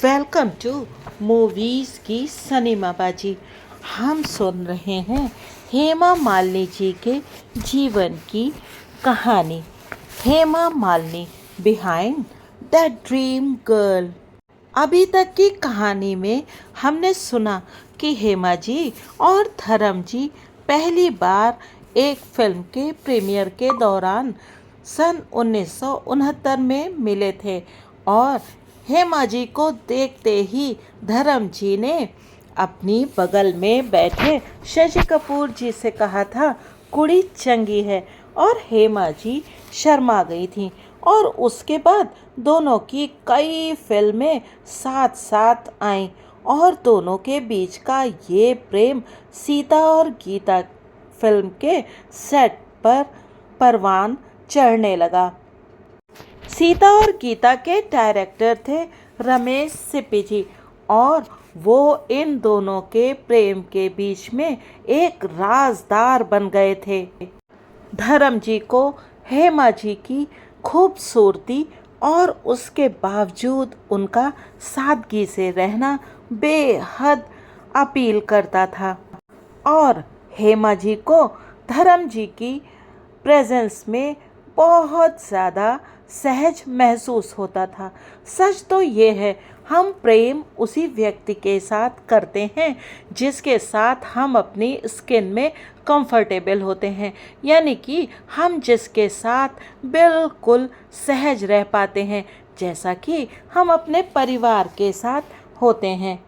Welcome to movies की सिनेमाबाजी। हम सुन रहे हैं हेमा मालिनी जी के जीवन की कहानी। Hema Malini behind the dream girl. अभी तक की कहानी में हमने सुना कि हेमा जी और धर्म जी पहली बार एक फिल्म के प्रीमियर के दौरान सन 1969 में मिले थे और हेमा जी को देखते ही धर्म जी ने अपनी बगल में बैठे शशि कपूर जी से कहा था, कुड़ी चंगी है। और हेमा जी शर्मा गई थी और उसके बाद दोनों की कई फिल्में साथ साथ आईं और दोनों के बीच का ये प्रेम सीता और गीता फिल्म के सेट पर परवान चढ़ने लगा। सीता और गीता के डायरेक्टर थे रमेश सिप्पी जी और वो इन दोनों के प्रेम के बीच में एक राजदार बन गए थे। धर्म जी को हेमा जी की खूबसूरती और उसके बावजूद उनका सादगी से रहना बेहद अपील करता था और हेमा जी को धर्म जी की प्रेजेंस में बहुत ज़्यादा सहज महसूस होता था। सच तो ये है, हम प्रेम उसी व्यक्ति के साथ करते हैं जिसके साथ हम अपनी स्किन में कंफर्टेबल होते हैं, यानी कि हम जिसके साथ बिल्कुल सहज रह पाते हैं, जैसा कि हम अपने परिवार के साथ होते हैं।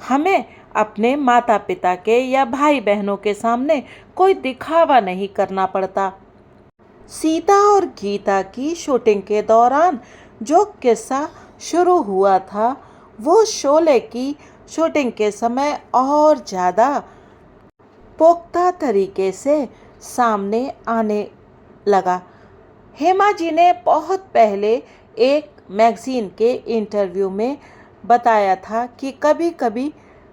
हमें अपने माता पिता के या भाई बहनों के सामने कोई दिखावा नहीं करना पड़ता। सीता और गीता की शूटिंग के दौरान जो किस्सा शुरू हुआ था वो शोले की शूटिंग के समय और ज़्यादा पुख्ता तरीके से सामने आने लगा। हेमा जी ने बहुत पहले एक मैगज़ीन के इंटरव्यू में बताया था कि कभी कभी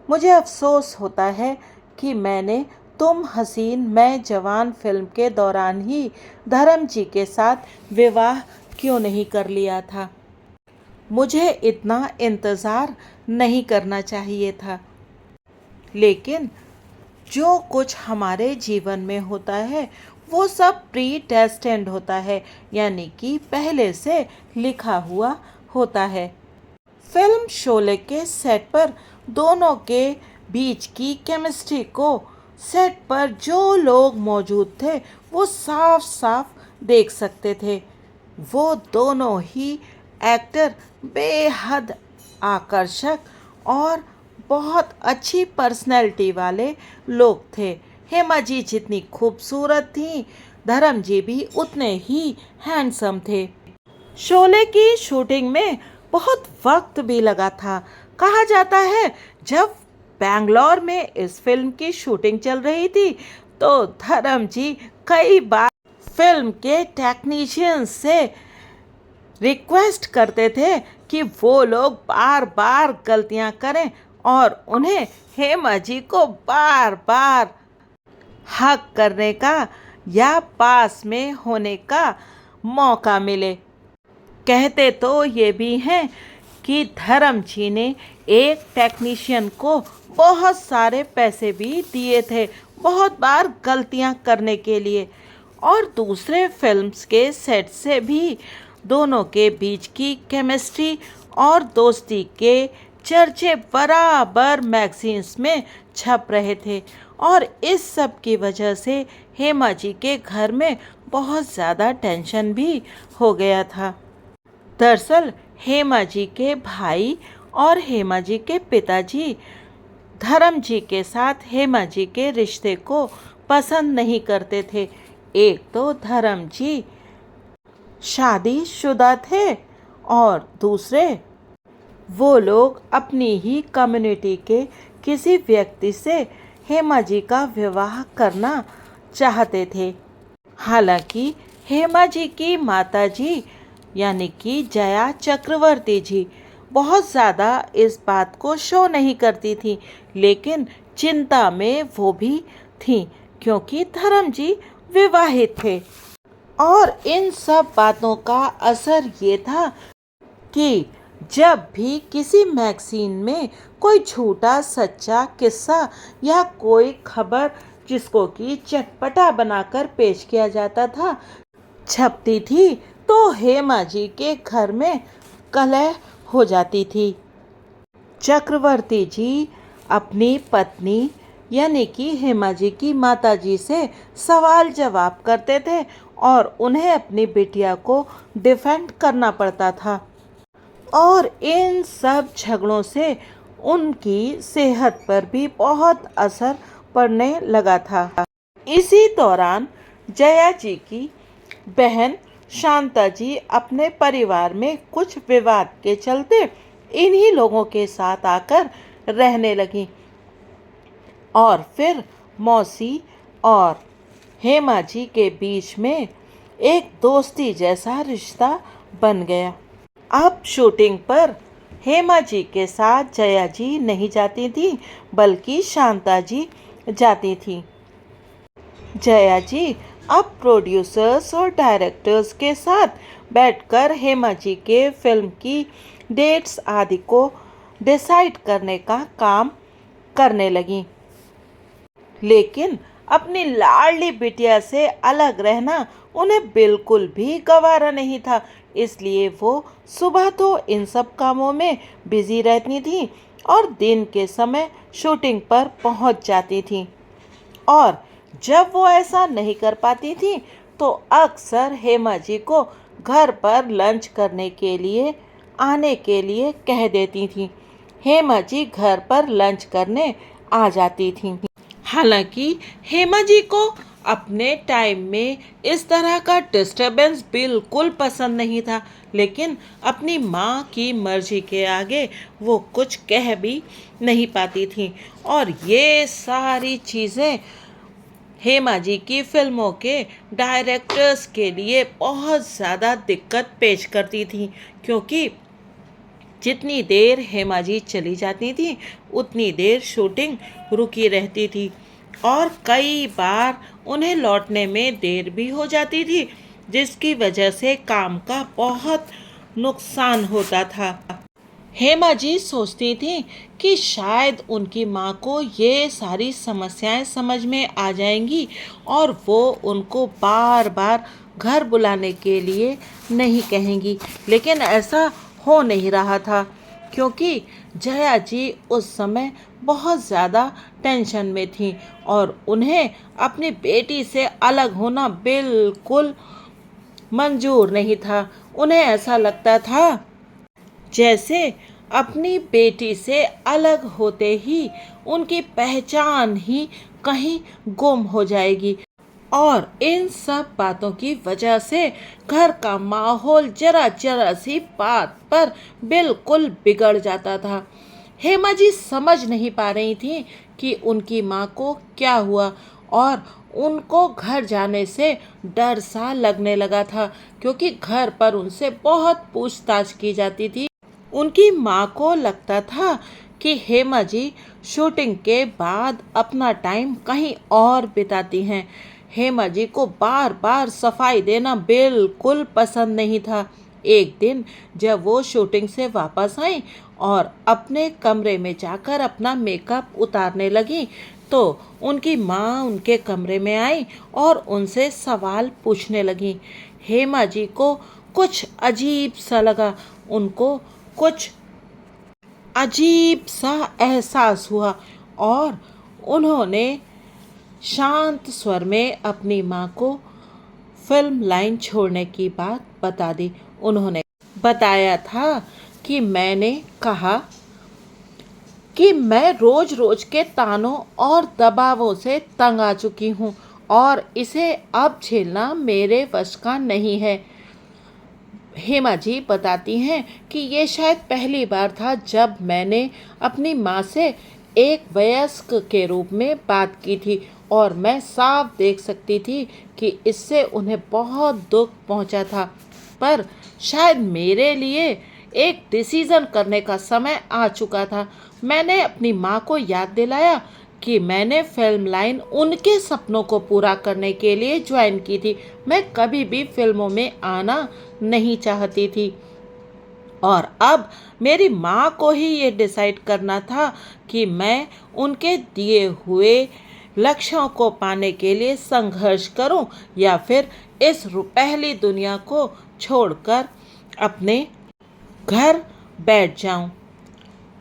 मुझे अफसोस होता है कि मैंने तुम हसीन मैं जवान फिल्म के दौरान ही धर्म जी के साथ विवाह क्यों नहीं कर लिया था। मुझे इतना इंतज़ार नहीं करना चाहिए था। लेकिन जो कुछ हमारे जीवन में होता है वो सब प्री डेस्टिन्ड होता है, यानी कि पहले से लिखा हुआ होता है। फिल्म शोले के सेट पर दोनों के बीच की केमिस्ट्री को सेट पर जो लोग मौजूद थे वो साफ साफ देख सकते थे। वो दोनों ही एक्टर बेहद आकर्षक और बहुत अच्छी पर्सनैलिटी वाले लोग थे। हेमा जी जितनी खूबसूरत थी, धर्म जी भी उतने ही हैंडसम थे। शोले की शूटिंग में बहुत वक्त भी लगा था। कहा जाता है जब बैंगलोर में इस फिल्म की शूटिंग चल रही थी तो धर्म जी कई बार फिल्म के टेक्नीशियंस से रिक्वेस्ट करते थे कि वो लोग बार बार गलतियां करें और उन्हें हेमा जी को बार बार हक करने का या पास में होने का मौका मिले। कहते तो ये भी हैं कि धर्म जी ने एक टेक्नीशियन को बहुत सारे पैसे भी दिए थे बहुत बार गलतियां करने के लिए। और दूसरे फिल्म्स के सेट से भी दोनों के बीच की केमिस्ट्री और दोस्ती के चर्चे बराबर मैगजीन्स में छप रहे थे और इस सब की वजह से हेमा जी के घर में बहुत ज़्यादा टेंशन भी हो गया था। दरअसल हेमा जी के भाई और हेमा जी के पिताजी धर्म जी के साथ हेमा जी के रिश्ते को पसंद नहीं करते थे। एक तो धर्म जी शादीशुदा थे और दूसरे वो लोग अपनी ही कम्युनिटी के किसी व्यक्ति से हेमा जी का विवाह करना चाहते थे। हालांकि हेमा जी की माता जी यानी कि जया चक्रवर्ती जी बहुत ज़्यादा इस बात को शो नहीं करती थी, लेकिन चिंता में वो भी थी क्योंकि धर्म जी विवाहित थे। और इन सब बातों का असर ये था कि जब भी किसी मैगजीन में कोई झूठा सच्चा किस्सा या कोई खबर जिसको कि चटपटा बनाकर पेश किया जाता था छपती थी, तो हेमा जी के घर में कलह हो जाती थी। चक्रवर्ती जी अपनी पत्नी यानी कि हेमा जी की माता जी से सवाल जवाब करते थे और उन्हें अपनी बिटिया को डिफेंड करना पड़ता था। और इन सब झगड़ों से उनकी सेहत पर भी बहुत असर पड़ने लगा था। इसी दौरान जया जी की बहन शांता जी अपने परिवार में कुछ विवाद के चलते इन्हीं लोगों के साथ आकर रहने लगी और फिर मौसी और हेमा जी के बीच में एक दोस्ती जैसा रिश्ता बन गया। अब शूटिंग पर हेमा जी के साथ जया जी नहीं जाती थी, बल्कि शांता जी जाती थी। जया जी अब प्रोड्यूसर्स और डायरेक्टर्स के साथ बैठकर हेमा जी के फिल्म की डेट्स आदि को डिसाइड करने का काम करने लगी। लेकिन अपनी लाडली बिटिया से अलग रहना उन्हें बिल्कुल भी गवारा नहीं था, इसलिए वो सुबह तो इन सब कामों में बिजी रहती थी और दिन के समय शूटिंग पर पहुंच जाती थी। और जब वो ऐसा नहीं कर पाती थी तो अक्सर हेमा जी को घर पर लंच करने के लिए आने के लिए कह देती थी। हेमा जी घर पर लंच करने आ जाती थी। हालांकि हेमा जी को अपने टाइम में इस तरह का डिस्टरबेंस बिल्कुल पसंद नहीं था, लेकिन अपनी माँ की मर्जी के आगे वो कुछ कह भी नहीं पाती थी। और ये सारी चीज़ें हेमा जी की फिल्मों के डायरेक्टर्स के लिए बहुत ज़्यादा दिक्कत पेश करती थी, क्योंकि जितनी देर हेमा जी चली जाती थी उतनी देर शूटिंग रुकी रहती थी और कई बार उन्हें लौटने में देर भी हो जाती थी, जिसकी वजह से काम का बहुत नुकसान होता था। हेमा जी सोचती थी कि शायद उनकी माँ को ये सारी समस्याएं समझ में आ जाएंगी और वो उनको बार बार घर बुलाने के लिए नहीं कहेंगी, लेकिन ऐसा हो नहीं रहा था क्योंकि जया जी उस समय बहुत ज़्यादा टेंशन में थी और उन्हें अपनी बेटी से अलग होना बिल्कुल मंजूर नहीं था। उन्हें ऐसा लगता था जैसे अपनी बेटी से अलग होते ही उनकी पहचान ही कहीं गुम हो जाएगी। और इन सब बातों की वजह से घर का माहौल जरा जरा सी बात पर बिल्कुल बिगड़ जाता था। हेमा जी समझ नहीं पा रही थी कि उनकी माँ को क्या हुआ और उनको घर जाने से डर सा लगने लगा था, क्योंकि घर पर उनसे बहुत पूछताछ की जाती थी। उनकी माँ को लगता था कि हेमा जी शूटिंग के बाद अपना टाइम कहीं और बिताती हैं। हेमा जी को बार बार सफाई देना बिल्कुल पसंद नहीं था। एक दिन जब वो शूटिंग से वापस आई और अपने कमरे में जाकर अपना मेकअप उतारने लगी, तो उनकी माँ उनके कमरे में आई और उनसे सवाल पूछने लगी। हेमा जी को कुछ अजीब सा लगा, उनको कुछ अजीब सा एहसास हुआ और उन्होंने शांत स्वर में अपनी माँ को फिल्म लाइन छोड़ने की बात बता दी। उन्होंने बताया था कि मैंने कहा कि मैं रोज रोज के तानों और दबावों से तंग आ चुकी हूँ और इसे अब झेलना मेरे वश का नहीं है। हेमा जी बताती हैं कि ये शायद पहली बार था जब मैंने अपनी माँ से एक वयस्क के रूप में बात की थी और मैं साफ देख सकती थी कि इससे उन्हें बहुत दुख पहुंचा था। पर शायद मेरे लिए एक डिसीज़न करने का समय आ चुका था। मैंने अपनी माँ को याद दिलाया कि मैंने फिल्म लाइन उनके सपनों को पूरा करने के लिए ज्वाइन की थी। मैं कभी भी फिल्मों में आना नहीं चाहती थी और अब मेरी माँ को ही ये डिसाइड करना था कि मैं उनके दिए हुए लक्ष्यों को पाने के लिए संघर्ष करूं या फिर इस रुपहली दुनिया को छोड़कर अपने घर बैठ जाऊं।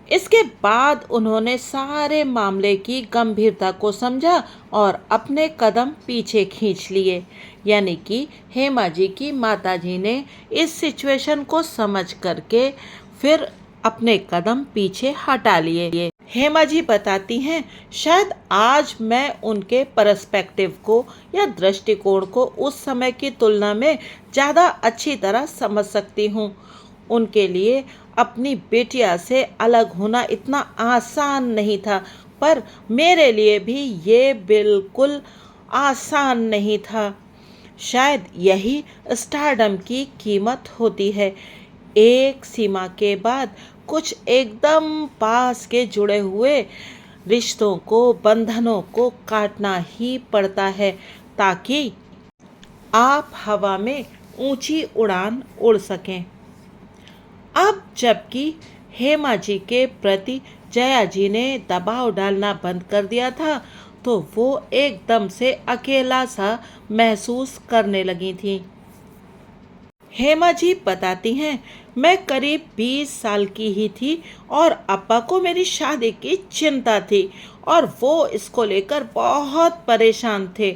इसके बाद उन्होंने सारे मामले की गंभीरता को समझा और अपने कदम पीछे खींच लिए। यानी कि हेमा जी की माताजी ने इस सिचुएशन को समझ करके फिर अपने कदम पीछे हटा लिए। हेमा जी बताती हैं, शायद आज मैं उनके पर्सपेक्टिव को या दृष्टिकोण को उस समय की तुलना में ज़्यादा अच्छी तरह समझ सकती हूँ। उनके लिए अपनी बेटिया से अलग होना इतना आसान नहीं था, पर मेरे लिए भी ये बिल्कुल आसान नहीं था। शायद यही स्टारडम की कीमत होती है। एक सीमा के बाद कुछ एकदम पास के जुड़े हुए रिश्तों को, बंधनों को काटना ही पड़ता है ताकि आप हवा में ऊंची उड़ान उड़ सकें। अब जबकि हेमा जी के प्रति जया जी ने दबाव डालना बंद कर दिया था, तो वो एकदम से अकेला सा महसूस करने लगी थी। हेमा जी बताती हैं, मैं करीब 20 साल की ही थी और अप्पा को मेरी शादी की चिंता थी और वो इसको लेकर बहुत परेशान थे।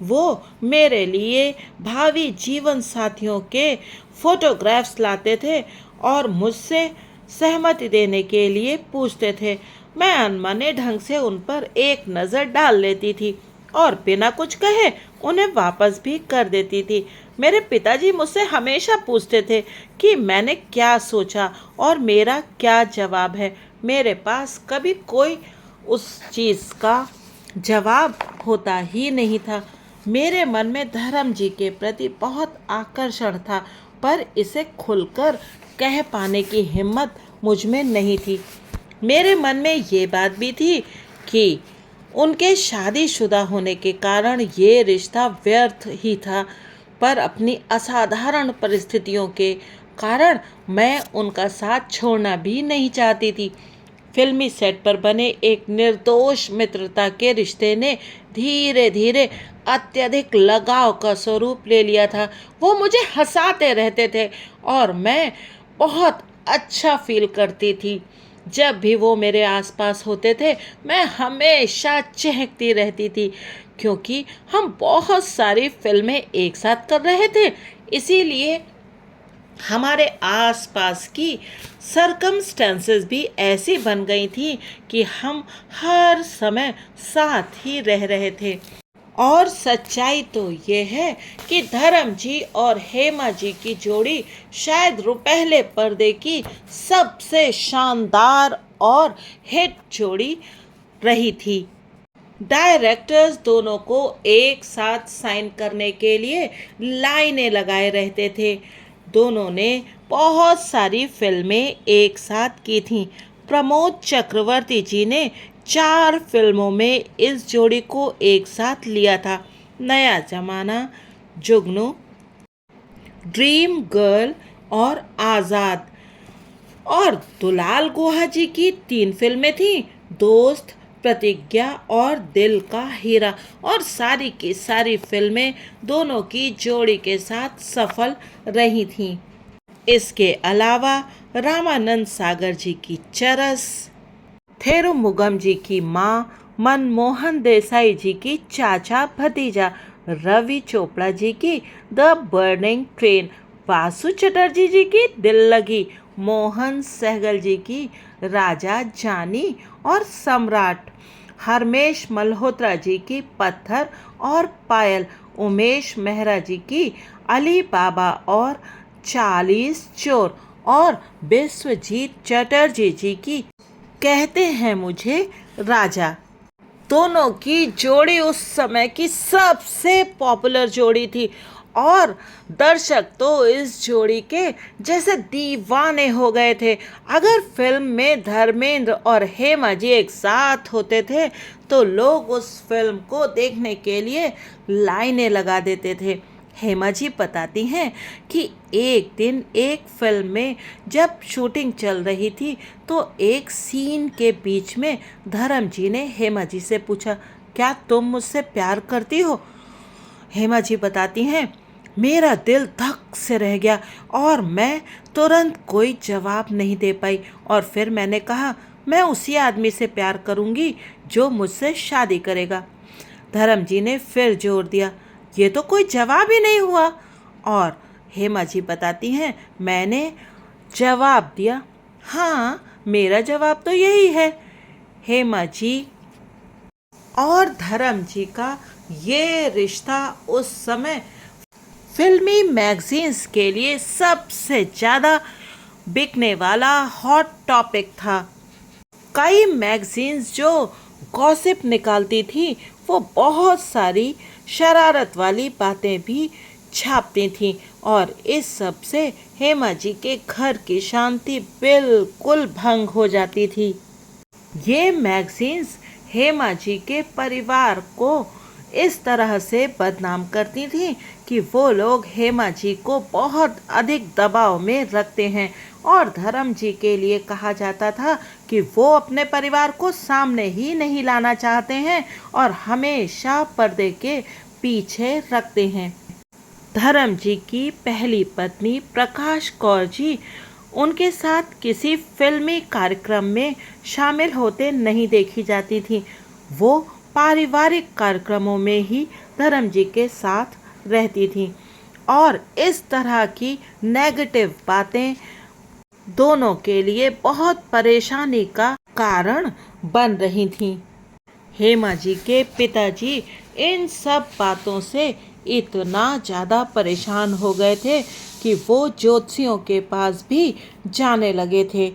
वो मेरे लिए भावी जीवन साथियों के फोटोग्राफ्स लाते थे और मुझसे सहमति देने के लिए पूछते थे। मैं अनमने ढंग से उन पर एक नज़र डाल लेती थी और बिना कुछ कहे उन्हें वापस भी कर देती थी। मेरे पिताजी मुझसे हमेशा पूछते थे कि मैंने क्या सोचा और मेरा क्या जवाब है। मेरे पास कभी कोई उस चीज़ का जवाब होता ही नहीं था। मेरे मन में धर्म जी के प्रति बहुत आकर्षण था, पर इसे खुलकर कह पाने की हिम्मत मुझ में नहीं थी। मेरे मन में ये बात भी थी कि उनके शादीशुदा होने के कारण ये रिश्ता व्यर्थ ही था, पर अपनी असाधारण परिस्थितियों के कारण मैं उनका साथ छोड़ना भी नहीं चाहती थी। फिल्मी सेट पर बने एक निर्दोष मित्रता के रिश्ते ने धीरे धीरे अत्यधिक लगाव का स्वरूप ले लिया था। वो मुझे हंसाते रहते थे और मैं बहुत अच्छा फील करती थी। जब भी वो मेरे आसपास होते थे, मैं हमेशा चहकती रहती थी, क्योंकि हम बहुत सारी फिल्में एक साथ कर रहे थे। इसीलिए हमारे आसपास की सरकमस्टेंसेस भी ऐसी बन गई थी कि हम हर समय साथ ही रह रहे थे। और सच्चाई तो ये है कि धर्म जी और हेमा जी की जोड़ी शायद रुपहले पर्दे की सबसे शानदार और हिट जोड़ी रही थी। डायरेक्टर्स दोनों को एक साथ साइन करने के लिए लाइनें लगाए रहते थे। दोनों ने बहुत सारी फिल्में एक साथ की थीं। प्रमोद चक्रवर्ती जी ने 4 फिल्मों में इस जोड़ी को एक साथ लिया था। नया जमाना, जुगनू, ड्रीम गर्ल और आज़ाद। और दुलाल गुहा जी की 3 फिल्में थीं, दोस्त, प्रतिज्ञा और दिल का हीरा। और सारी की सारी फिल्में दोनों की जोड़ी के साथ सफल रही थीं। इसके अलावा रामानंद सागर जी की चरस, थेरुमुगम जी की माँ, मनमोहन देसाई जी की चाचा भतीजा, रवि चोपड़ा जी की the burning train, Vasu Chatterjee ji की दिल लगी, मोहन सहगल जी की राजा जानी और सम्राट, हरमेश मल्होत्रा जी की पत्थर और पायल, उमेश मेहरा जी की अली बाबा और 40 चोर और विश्वजीत चटर्जी जी की कहते हैं मुझे राजा। दोनों की जोड़ी उस समय की सबसे पॉपुलर जोड़ी थी और दर्शक तो इस जोड़ी के जैसे दीवाने हो गए थे। अगर फिल्म में धर्मेंद्र और हेमा जी एक साथ होते थे तो लोग उस फिल्म को देखने के लिए लाइनें लगा देते थे। हेमा जी बताती हैं कि एक दिन एक फिल्म में जब शूटिंग चल रही थी तो एक सीन के बीच में धर्म जी ने हेमा जी से पूछा, क्या तुम मुझसे प्यार करती हो? हेमा जी बताती हैं, मेरा दिल धक से रह गया और मैं तुरंत कोई जवाब नहीं दे पाई और फिर मैंने कहा, मैं उसी आदमी से प्यार करूंगी जो मुझसे शादी करेगा। धर्म जी ने फिर जोर दिया, ये तो कोई जवाब ही नहीं हुआ। और हेमा जी बताती हैं, मैंने जवाब दिया, हाँ मेरा जवाब तो यही है। हेमा जी और धर्म जी का ये रिश्ता उस समय फिल्मी मैगजीन्स के लिए सबसे ज़्यादा बिकने वाला हॉट टॉपिक था। कई मैगजीन्स जो गॉसिप निकालती थी वो बहुत सारी शरारत वाली बातें भी छापती थीं और इस सब से हेमा जी के घर की शांति बिल्कुल भंग हो जाती थी। ये मैगजीन्स हेमा जी के परिवार को इस तरह से बदनाम करती थी कि वो लोग हेमा जी को बहुत अधिक दबाव में रखते हैं और धर्म जी के लिए कहा जाता था कि वो अपने परिवार को सामने ही नहीं लाना चाहते हैं और हमेशा पर्दे के पीछे रखते हैं। धर्म जी की पहली पत्नी प्रकाश कौर जी उनके साथ किसी फिल्मी कार्यक्रम में शामिल होते नहीं देखी जाती थी। वो पारिवारिक कार्यक्रमों में ही धर्म जी के साथ रहती थी और इस तरह की नेगेटिव बातें दोनों के लिए बहुत परेशानी का कारण बन रही थीं। हेमा जी के पिताजी इन सब बातों से इतना ज़्यादा परेशान हो गए थे कि वो ज्योतिषियों के पास भी जाने लगे थे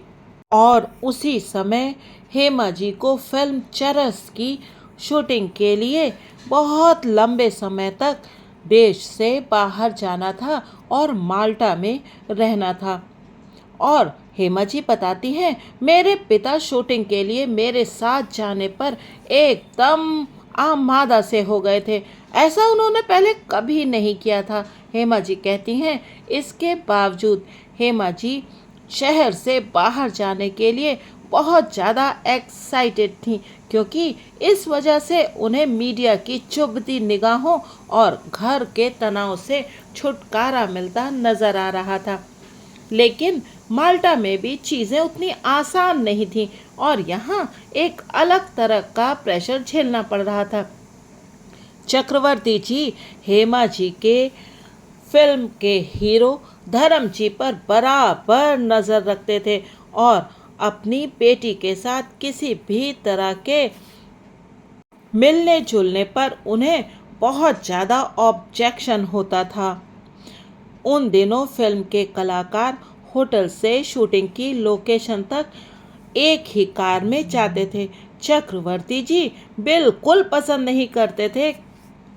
और उसी समय हेमा जी को फिल्म चरस की शूटिंग के लिए बहुत लंबे समय तक देश से बाहर जाना था और माल्टा में रहना था। और हेमा जी बताती हैं, मेरे पिता शूटिंग के लिए मेरे साथ जाने पर एकदम आमादा से हो गए थे। ऐसा उन्होंने पहले कभी नहीं किया था। हेमा जी कहती हैं, इसके बावजूद हेमा जी शहर से बाहर जाने के लिए बहुत ज़्यादा एक्साइटेड थी क्योंकि इस वजह से उन्हें मीडिया की चुभती निगाहों और घर के तनाव से छुटकारा मिलता नजर आ रहा था। लेकिन माल्टा में भी चीज़ें उतनी आसान नहीं थीं और यहाँ एक अलग तरह का प्रेशर झेलना पड़ रहा था। चक्रवर्ती जी हेमा जी के फिल्म के हीरो धर्म जी पर बराबर नज़र रखते थे और अपनी बेटी के साथ किसी भी तरह के मिलने जुलने पर उन्हें बहुत ज़्यादा ऑब्जेक्शन होता था। उन दिनों फिल्म के कलाकार होटल से शूटिंग की लोकेशन तक एक ही कार में जाते थे। चक्रवर्ती जी बिल्कुल पसंद नहीं करते थे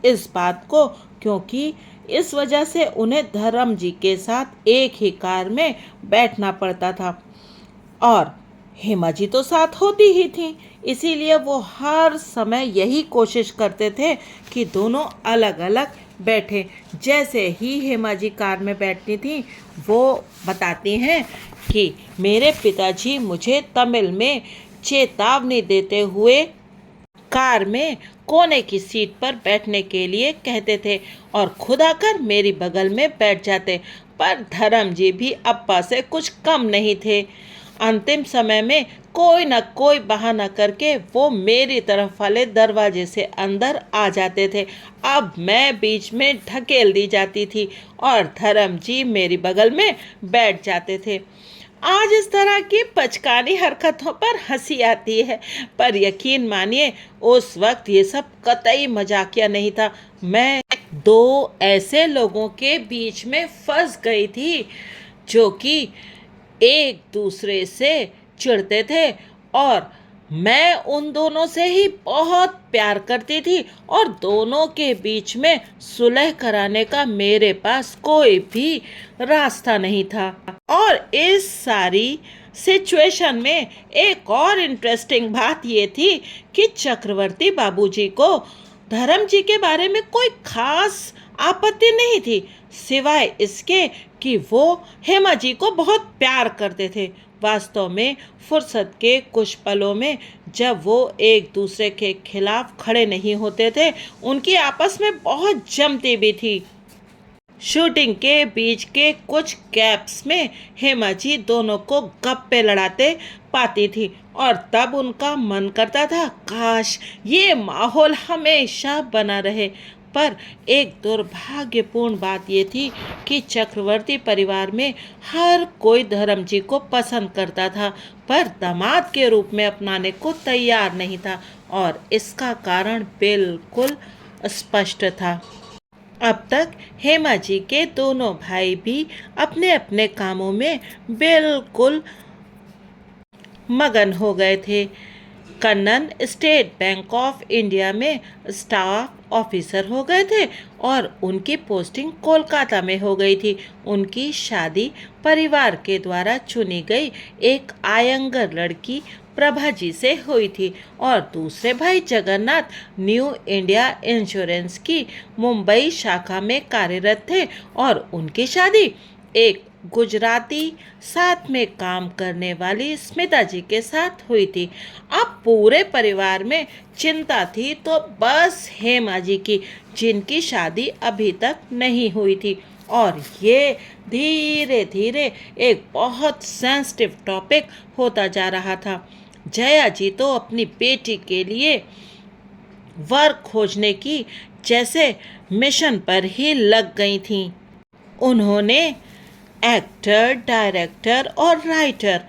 इस बात को क्योंकि इस वजह से उन्हें धर्म जी के साथ एक ही कार में बैठना पड़ता था और हेमा जी तो साथ होती ही थी, इसीलिए वो हर समय यही कोशिश करते थे कि दोनों अलग अलग बैठे। जैसे ही हेमा जी कार में बैठती थी वो बताती हैं कि मेरे पिताजी मुझे तमिल में चेतावनी देते हुए कार में कोने की सीट पर बैठने के लिए कहते थे और खुद आकर मेरी बगल में बैठ जाते। पर धर्म जी भी अप्पा से कुछ कम नहीं थे। अंतिम समय में कोई न कोई बहाना करके वो मेरी तरफ वाले दरवाजे से अंदर आ जाते थे। अब मैं बीच में ढकेल दी जाती थी और धर्म जी मेरी बगल में बैठ जाते थे। आज इस तरह की बचकानी हरकतों पर हंसी आती है, पर यकीन मानिए उस वक्त ये सब कतई मजाकिया नहीं था। मैं दो ऐसे लोगों के बीच में फंस गई थी जो कि एक दूसरे से चिढ़ते थे और मैं उन दोनों से ही बहुत प्यार करती थी और दोनों के बीच में सुलह कराने का मेरे पास कोई भी रास्ता नहीं था। और इस सारी सिचुएशन में एक और इंटरेस्टिंग बात ये थी कि चक्रवर्ती बाबूजी को धर्म जी के बारे में कोई खास आपत्ति नहीं थी, सिवाय इसके कि वो हेमा जी को बहुत प्यार करते थे। वास्तव में फुर्सत के कुछ पलों में जब वो एक दूसरे के खिलाफ खड़े नहीं होते थे, उनकी आपस में बहुत जमती भी थी। शूटिंग के बीच के कुछ गैप्स में हेमा जी दोनों को गप्पे लड़ाते पाती थी और तब उनका मन करता था काश ये माहौल हमेशा बना रहे। पर एक दुर्भाग्यपूर्ण बात ये थी कि चक्रवर्ती परिवार में हर कोई धर्म जी को पसंद करता था, पर दामाद के रूप में अपनाने को तैयार नहीं था और इसका कारण बिल्कुल स्पष्ट था। अब तक हेमा जी के दोनों भाई भी अपने अपने कामों में बिल्कुल मगन हो गए थे। Kannan state bank of India में स्टाफ ऑफिसर हो गए थे और उनकी पोस्टिंग कोलकाता में हो गई थी। उनकी शादी परिवार के द्वारा चुनी गई एक आयंगर लड़की प्रभा जी से हुई थी और दूसरे भाई जगन्नाथ न्यू इंडिया इंश्योरेंस की मुंबई शाखा में कार्यरत थे और उनकी शादी एक गुजराती साथ में काम करने वाली स्मिता जी के साथ हुई थी। अब पूरे परिवार में चिंता थी तो बस हेमा जी की, जिनकी शादी अभी तक नहीं हुई थी और ये धीरे धीरे एक बहुत सेंसिटिव टॉपिक होता जा रहा था। जया जी तो अपनी बेटी के लिए वर्क खोजने की जैसे मिशन पर ही लग गई थीं। उन्होंने एक्टर, डायरेक्टर और राइटर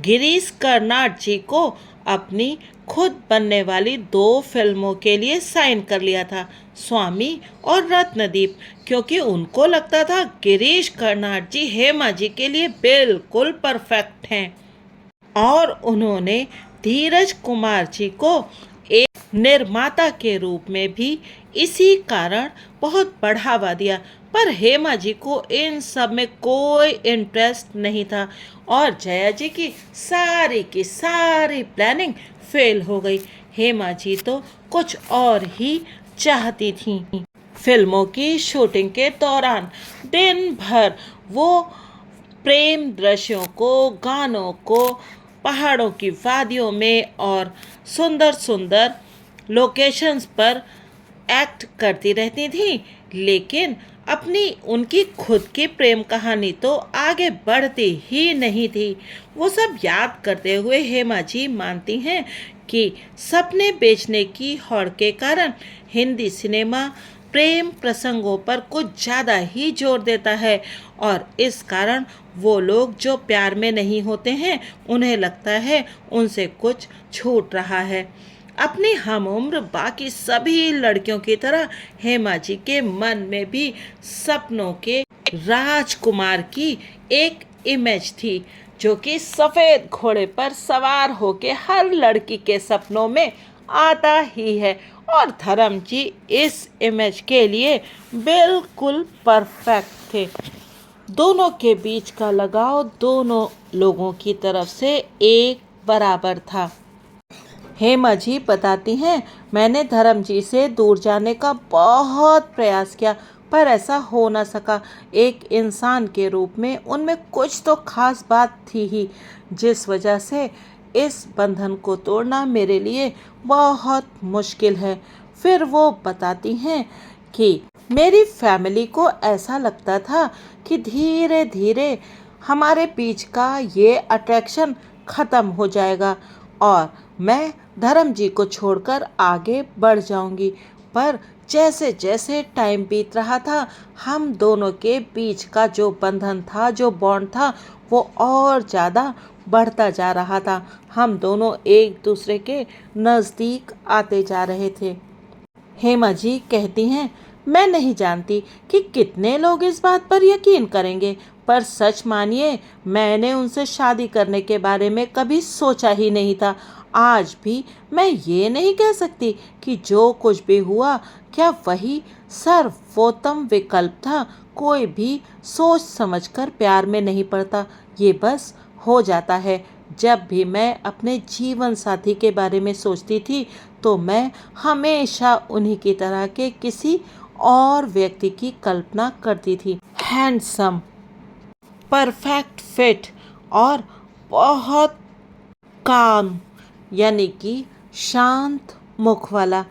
गिरीश कर्नाड जी को अपनी खुद बनने वाली 2 फिल्मों के लिए साइन कर लिया था, स्वामी और रत्नदीप, क्योंकि उनको लगता था गिरीश कर्नाड जी हेमा जी के लिए बिल्कुल परफेक्ट हैं। और उन्होंने धीरज कुमार जी को एक निर्माता के रूप में भी इसी कारण बहुत बढ़ावा दिया। पर हेमा जी को इन सब में कोई इंटरेस्ट नहीं था और जया जी की सारी प्लानिंग फेल हो गई। हेमा जी तो कुछ और ही चाहती थी। फिल्मों की शूटिंग के दौरान दिन भर वो प्रेम दृश्यों को, गानों को पहाड़ों की वादियों में और सुंदर सुंदर लोकेशंस पर एक्ट करती रहती थी, लेकिन अपनी उनकी खुद की प्रेम कहानी तो आगे बढ़ती ही नहीं थी। वो सब याद करते हुए हेमा जी मानती हैं कि सपने बेचने की होड़ के कारण हिंदी सिनेमा प्रेम प्रसंगों पर कुछ ज़्यादा ही जोर देता है और इस कारण वो लोग जो प्यार में नहीं होते हैं उन्हें लगता है उनसे कुछ छूट रहा है। अपनी हम उम्र बाकी सभी लड़कियों की तरह हेमा जी के मन में भी सपनों के राजकुमार की एक इमेज थी, जो कि सफ़ेद घोड़े पर सवार होके हर लड़की के सपनों में आता ही है और धर्म जी इस इमेज के लिए बिल्कुल परफेक्ट थे। दोनों के बीच का लगाव दोनों लोगों की तरफ से एक बराबर था। हेमा जी बताती हैं, मैंने धर्म जी से दूर जाने का बहुत प्रयास किया पर ऐसा हो ना सका। एक इंसान के रूप में उनमें कुछ तो खास बात थी ही, जिस वजह से इस बंधन को तोड़ना मेरे लिए बहुत मुश्किल है। फिर वो बताती हैं कि मेरी फैमिली को ऐसा लगता था कि धीरे धीरे हमारे बीच का ये अट्रैक्शन ख़त्म हो जाएगा और मैं धर्म जी को छोड़कर आगे बढ़ जाऊंगी। पर जैसे जैसे टाइम बीत रहा था, हम दोनों के बीच का जो बंधन था, जो बॉन्ड था, वो और ज़्यादा बढ़ता जा रहा था। हम दोनों एक दूसरे के नज़दीक आते जा रहे थे। हेमा जी कहती हैं, मैं नहीं जानती कि कितने लोग इस बात पर यकीन करेंगे, पर सच मानिए मैंने उनसे शादी करने के बारे में कभी सोचा ही नहीं था। आज भी मैं ये नहीं कह सकती कि जो कुछ भी हुआ क्या वही सर्वोत्तम विकल्प था। कोई भी सोच समझकर प्यार में नहीं पड़ता, ये बस हो जाता है। जब भी मैं अपने जीवन साथी के बारे में सोचती थी तो मैं हमेशा उन्हीं की तरह के किसी और व्यक्ति की कल्पना करती थी। हैंडसम, परफेक्ट फिट और बहुत काम, यानी कि शांत मुख वाला।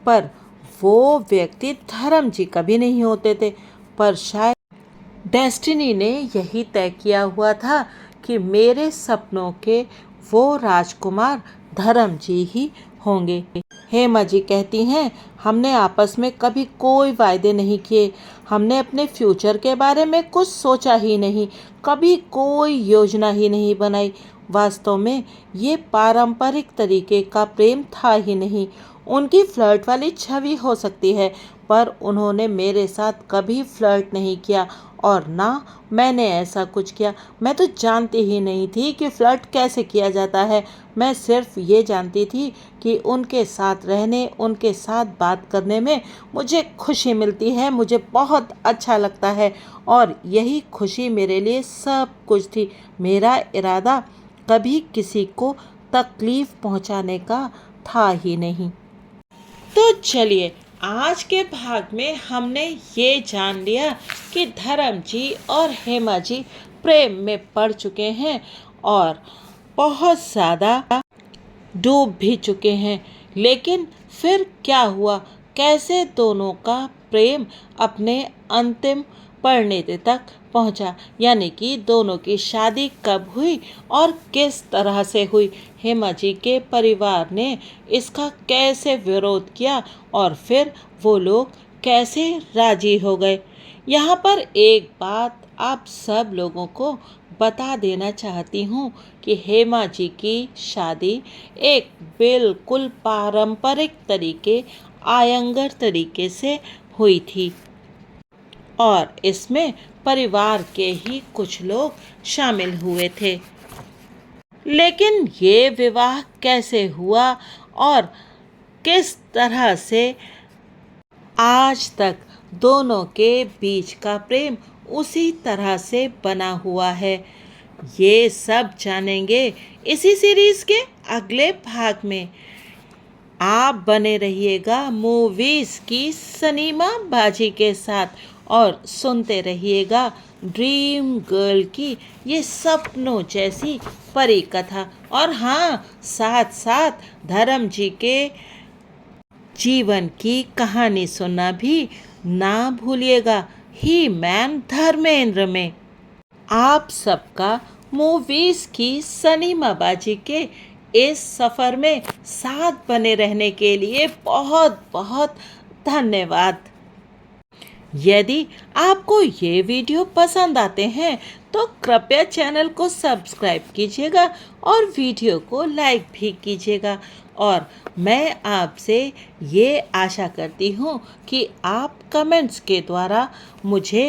पर वो व्यक्ति धर्म जी कभी नहीं होते थे। पर शायद डेस्टिनी ने यही तय किया हुआ था कि मेरे सपनों के वो राजकुमार धर्म जी ही होंगे। हेमा जी कहती हैं, हमने आपस में कभी कोई वायदे नहीं किए, हमने अपने फ्यूचर के बारे में कुछ सोचा ही नहीं, कभी कोई योजना ही नहीं बनाई। वास्तव में ये पारंपरिक तरीके का प्रेम था ही नहीं। उनकी फ्लर्ट वाली छवि हो सकती है, पर उन्होंने मेरे साथ कभी फ्लर्ट नहीं किया और ना मैंने ऐसा कुछ किया। मैं तो जानती ही नहीं थी कि फ्लर्ट कैसे किया जाता है। मैं सिर्फ ये जानती थी कि उनके साथ रहने, उनके साथ बात करने में मुझे खुशी मिलती है, मुझे बहुत अच्छा लगता है और यही खुशी मेरे लिए सब कुछ थी। मेरा इरादा कभी किसी को तकलीफ़ पहुंचाने का था ही नहीं। तो चलिए, आज के भाग में हमने ये जान लिया कि धर्म जी और हेमा जी प्रेम में पड़ चुके हैं और बहुत ज़्यादा डूब भी चुके हैं। लेकिन फिर क्या हुआ, कैसे दोनों का प्रेम अपने अंतिम परिणति तक पहुंचा, यानी कि दोनों की शादी कब हुई और किस तरह से हुई, हेमा जी के परिवार ने इसका कैसे विरोध किया और फिर वो लोग कैसे राजी हो गए। यहाँ पर एक बात आप सब लोगों को बता देना चाहती हूँ कि हेमा जी की शादी एक बिल्कुल पारंपरिक तरीके, आयंगर तरीके से हुई थी और इसमें परिवार के ही कुछ लोग शामिल हुए थे। लेकिन ये विवाह कैसे हुआ और किस तरह से आज तक दोनों के बीच का प्रेम उसी तरह से बना हुआ है, ये सब जानेंगे इसी सीरीज के अगले भाग में। आप बने रहिएगा मूवीज़ की सनीमा बाजी के साथ और सुनते रहिएगा ड्रीम गर्ल की ये सपनों जैसी परी कथा। और हाँ, साथ साथ धर्म जी के जीवन की कहानी सुनना भी ना भूलिएगा, ही मैन धर्मेंद्र में। आप सबका मूवीज़ की सनीमा बाजी के इस सफ़र में साथ बने रहने के लिए बहुत बहुत धन्यवाद। यदि आपको ये वीडियो पसंद आते हैं तो कृपया चैनल को सब्सक्राइब कीजिएगा और वीडियो को लाइक भी कीजिएगा। और मैं आपसे ये आशा करती हूँ कि आप कमेंट्स के द्वारा मुझे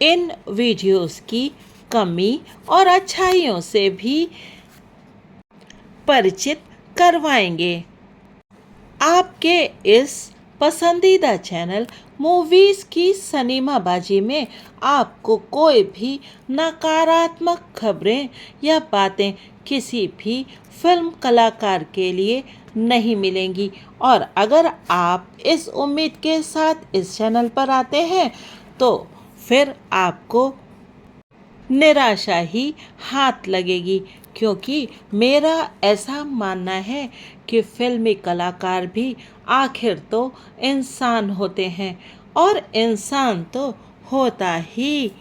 इन वीडियोस की कमी और अच्छाइयों से भी परिचित करवाएंगे। आपके इस पसंदीदा चैनल मूवीज़ की सनीमा बाजी में आपको कोई भी नकारात्मक खबरें या बातें किसी भी फिल्म कलाकार के लिए नहीं मिलेंगी। और अगर आप इस उम्मीद के साथ इस चैनल पर आते हैं तो फिर आपको निराशा ही हाथ लगेगी, क्योंकि मेरा ऐसा मानना है कि फिल्मी कलाकार भी आखिर तो इंसान होते हैं और इंसान तो होता ही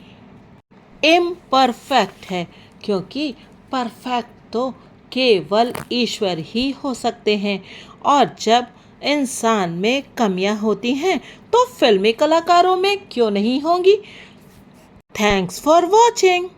इम्परफेक्ट है, क्योंकि परफेक्ट तो केवल ईश्वर ही हो सकते हैं। और जब इंसान में कमियां होती हैं तो फिल्मी कलाकारों में क्यों नहीं होंगी। Thanks for watching.